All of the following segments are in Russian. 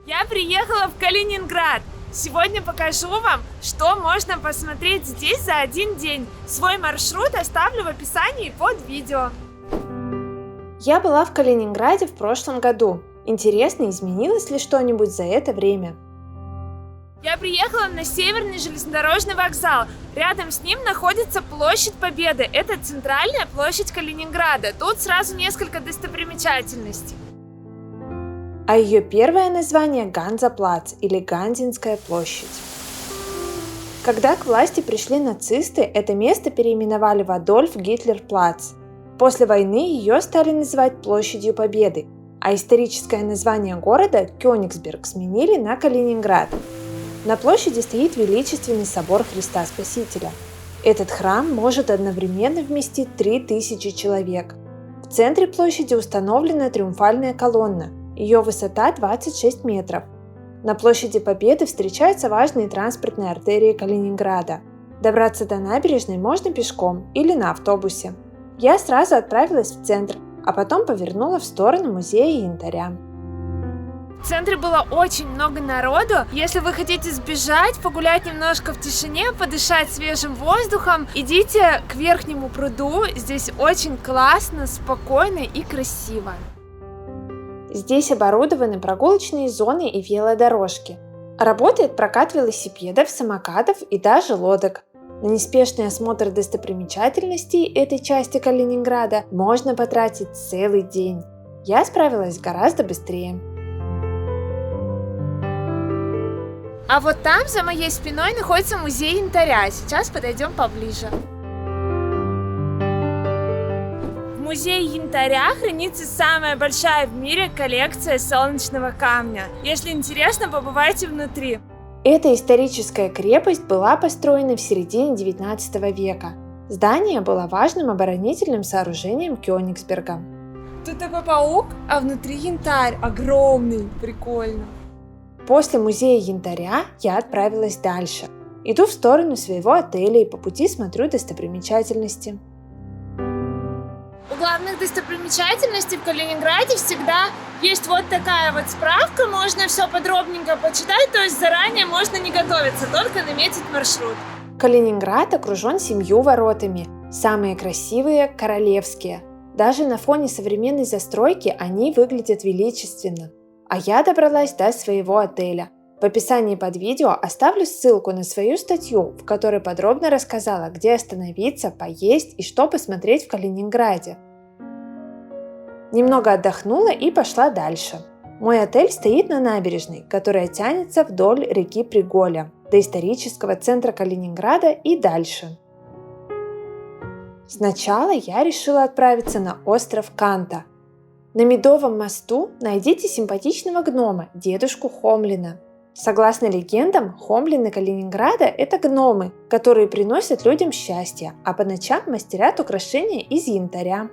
Я приехала в Калининград. Сегодня покажу вам, что можно посмотреть здесь за один день. Свой маршрут оставлю в описании под видео. Я была в Калининграде в прошлом году. Интересно, изменилось ли что-нибудь за это время? Я приехала на Северный железнодорожный вокзал. Рядом с ним находится Площадь Победы. Это центральная площадь Калининграда. Тут сразу несколько достопримечательностей. А ее первое название – Ганза-плац или Ганзинская площадь. Когда к власти пришли нацисты, это место переименовали в Адольф-Гитлер-плац. После войны ее стали называть Площадью Победы, а историческое название города Кёнигсберг сменили на Калининград. На площади стоит величественный собор Христа Спасителя. Этот храм может одновременно вместить 3000 человек. В центре площади установлена триумфальная колонна. Ее высота 26 метров. На площади Победы встречаются важные транспортные артерии Калининграда. Добраться до набережной можно пешком или на автобусе. Я сразу отправилась в центр, а потом повернула в сторону музея янтаря. В центре было очень много народу. Если вы хотите сбежать, погулять немножко в тишине, подышать свежим воздухом, идите к верхнему пруду. Здесь очень классно, спокойно и красиво. Здесь оборудованы прогулочные зоны и велодорожки. Работает прокат велосипедов, самокатов и даже лодок. На неспешный осмотр достопримечательностей этой части Калининграда можно потратить целый день. Я справилась гораздо быстрее. А вот там за моей спиной находится музей янтаря. Сейчас подойдем поближе. В музее янтаря хранится самая большая в мире коллекция солнечного камня. Если интересно, побывайте внутри. Эта историческая крепость была построена в середине 19 века. Здание было важным оборонительным сооружением Кёнигсберга. Тут такой паук, а внутри янтарь огромный, прикольно. После музея янтаря я отправилась дальше. Иду в сторону своего отеля и по пути смотрю достопримечательности. У главных достопримечательностей в Калининграде всегда есть вот такая вот справка, можно все подробненько почитать, то есть заранее можно не готовиться, только наметить маршрут. Калининград окружен 7 воротами, самые красивые – королевские. Даже на фоне современной застройки они выглядят величественно. А я добралась до своего отеля. В описании под видео оставлю ссылку на свою статью, в которой подробно рассказала, где остановиться, поесть и что посмотреть в Калининграде. Немного отдохнула и пошла дальше. Мой отель стоит на набережной, которая тянется вдоль реки Приголя, до исторического центра Калининграда и дальше. Сначала я решила отправиться на остров Канта. На Медовом мосту найдите симпатичного гнома, дедушку Хомлина. Согласно легендам, Хомлины Калининграда – это гномы, которые приносят людям счастье, а по ночам мастерят украшения из янтаря.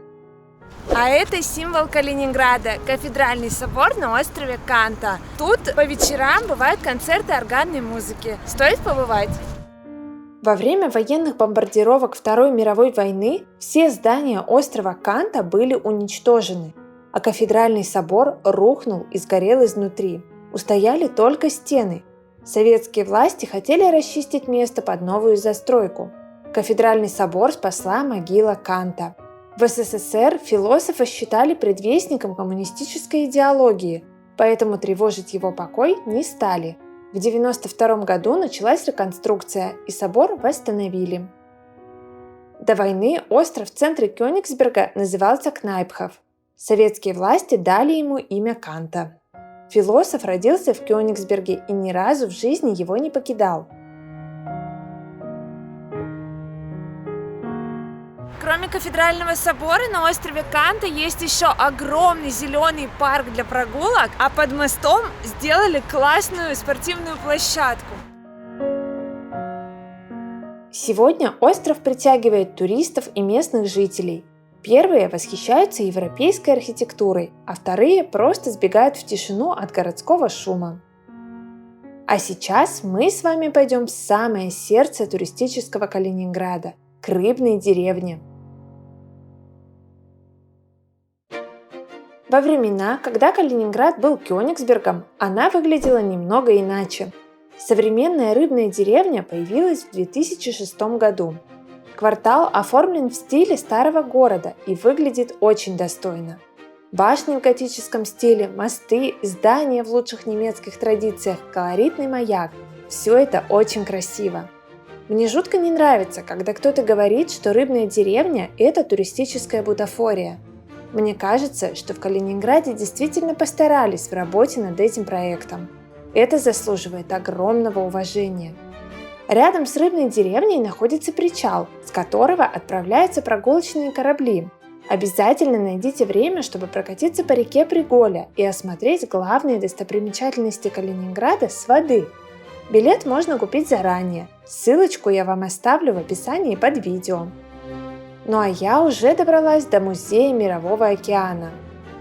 А это символ Калининграда – кафедральный собор на острове Канта. Тут по вечерам бывают концерты органной музыки. Стоит побывать? Во время военных бомбардировок Второй мировой войны все здания острова Канта были уничтожены, а кафедральный собор рухнул и сгорел изнутри. Устояли только стены. Советские власти хотели расчистить место под новую застройку. Кафедральный собор спасла могила Канта. В СССР философа считали предвестником коммунистической идеологии, поэтому тревожить его покой не стали. В 1992 году началась реконструкция, и собор восстановили. До войны остров в центре Кёнигсберга назывался Кнайпхоф. Советские власти дали ему имя Канта. Философ родился в Кёнигсберге и ни разу в жизни его не покидал. Кроме кафедрального собора на острове Канта есть еще огромный зеленый парк для прогулок, а под мостом сделали классную спортивную площадку. Сегодня остров притягивает туристов и местных жителей. Первые восхищаются европейской архитектурой, а вторые просто сбегают в тишину от городского шума. А сейчас мы с вами пойдем в самое сердце туристического Калининграда – к рыбной деревне. Во времена, когда Калининград был Кёнигсбергом, она выглядела немного иначе. Современная рыбная деревня появилась в 2006 году. Квартал оформлен в стиле старого города и выглядит очень достойно. Башни в готическом стиле, мосты, здания в лучших немецких традициях, колоритный маяк – все это очень красиво. Мне жутко не нравится, когда кто-то говорит, что рыбная деревня – это туристическая бутафория. Мне кажется, что в Калининграде действительно постарались в работе над этим проектом. Это заслуживает огромного уважения. Рядом с рыбной деревней находится причал, с которого отправляются прогулочные корабли. Обязательно найдите время, чтобы прокатиться по реке Приголя и осмотреть главные достопримечательности Калининграда с воды. Билет можно купить заранее, ссылочку я вам оставлю в описании под видео. Ну а я уже добралась до Музея Мирового океана.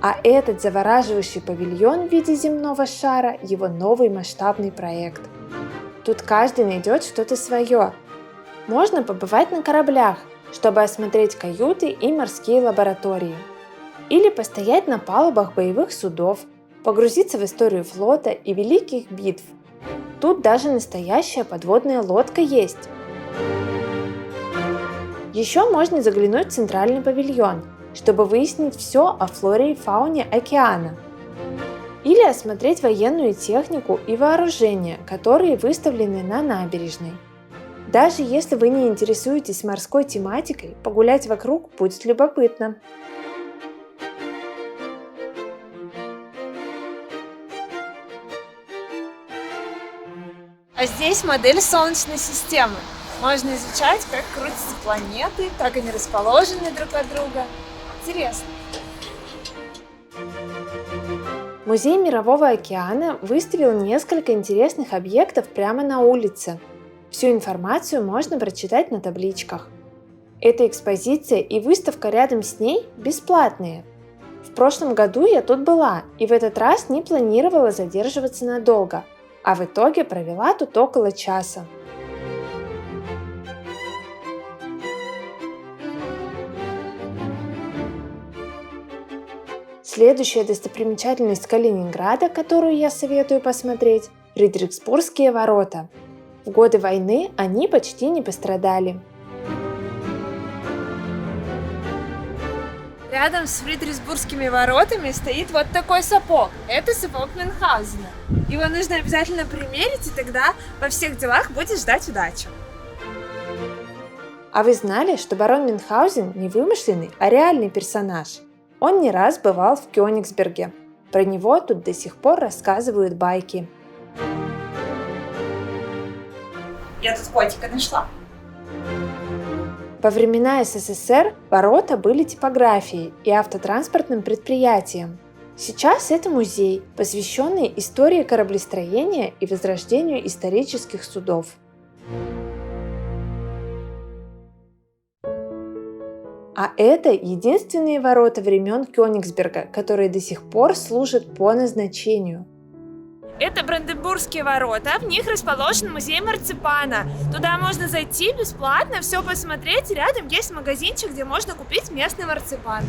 А этот завораживающий павильон в виде земного шара – его новый масштабный проект. Тут каждый найдет что-то свое. Можно побывать на кораблях, чтобы осмотреть каюты и морские лаборатории. Или постоять на палубах боевых судов, погрузиться в историю флота и великих битв. Тут даже настоящая подводная лодка есть. Еще можно заглянуть в центральный павильон, чтобы выяснить все о флоре и фауне океана. Или осмотреть военную технику и вооружение, которые выставлены на набережной. Даже если вы не интересуетесь морской тематикой, погулять вокруг будет любопытно. А здесь модель Солнечной системы. Можно изучать, как крутятся планеты, как они расположены друг от друга. Интересно. Музей Мирового океана выставил несколько интересных объектов прямо на улице. Всю информацию можно прочитать на табличках. Эта экспозиция и выставка рядом с ней бесплатные. В прошлом году я тут была и в этот раз не планировала задерживаться надолго, а в итоге провела тут около часа. Следующая достопримечательность Калининграда, которую я советую посмотреть – Фридрихсбургские ворота. В годы войны они почти не пострадали. Рядом с Фридрихсбургскими воротами стоит вот такой сапог. Это сапог Мюнхгаузена. Его нужно обязательно примерить, и тогда во всех делах будет ждать удачу. А вы знали, что барон Мюнхгаузен не вымышленный, а реальный персонаж? Он не раз бывал в Кёнигсберге. Про него тут до сих пор рассказывают байки. Я тут котика нашла. Во времена СССР ворота были типографией и автотранспортным предприятием. Сейчас это музей, посвященный истории кораблестроения и возрождению исторических судов. А это единственные ворота времен Кёнигсберга, которые до сих пор служат по назначению. Это Бранденбургские ворота, в них расположен музей марципана. Туда можно зайти бесплатно, все посмотреть, рядом есть магазинчик, где можно купить местный марципан.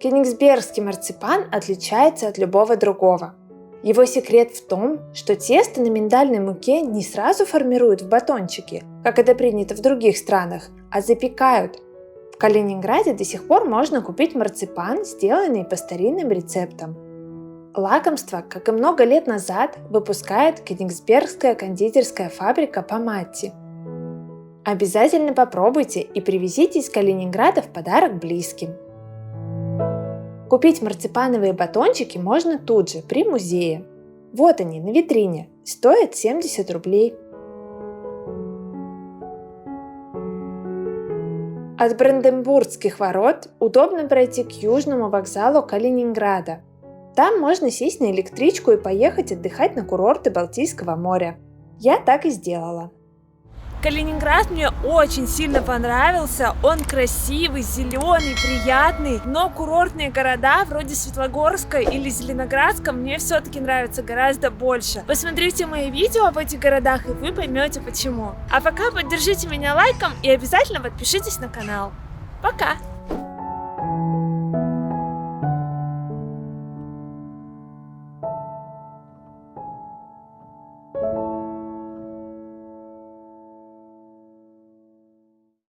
Кёнигсбергский марципан отличается от любого другого. Его секрет в том, что тесто на миндальной муке не сразу формируют в батончики, как это принято в других странах, а запекают. В Калининграде до сих пор можно купить марципан, сделанный по старинным рецептам. Лакомство, как и много лет назад, выпускает Кёнигсбергская кондитерская фабрика Паматти. Обязательно попробуйте и привезите из Калининграда в подарок близким. Купить марципановые батончики можно тут же, при музее. Вот они, на витрине, стоят 70 рублей. От Бранденбургских ворот удобно пройти к южному вокзалу Калининграда. Там можно сесть на электричку и поехать отдыхать на курорты Балтийского моря. Я так и сделала. Калининград мне очень сильно понравился. Он красивый, зеленый, приятный. Но курортные города вроде Светлогорска или Зеленоградска мне все-таки нравятся гораздо больше. Посмотрите мои видео об этих городах, и вы поймете почему. А пока поддержите меня лайком и обязательно подпишитесь на канал. Пока!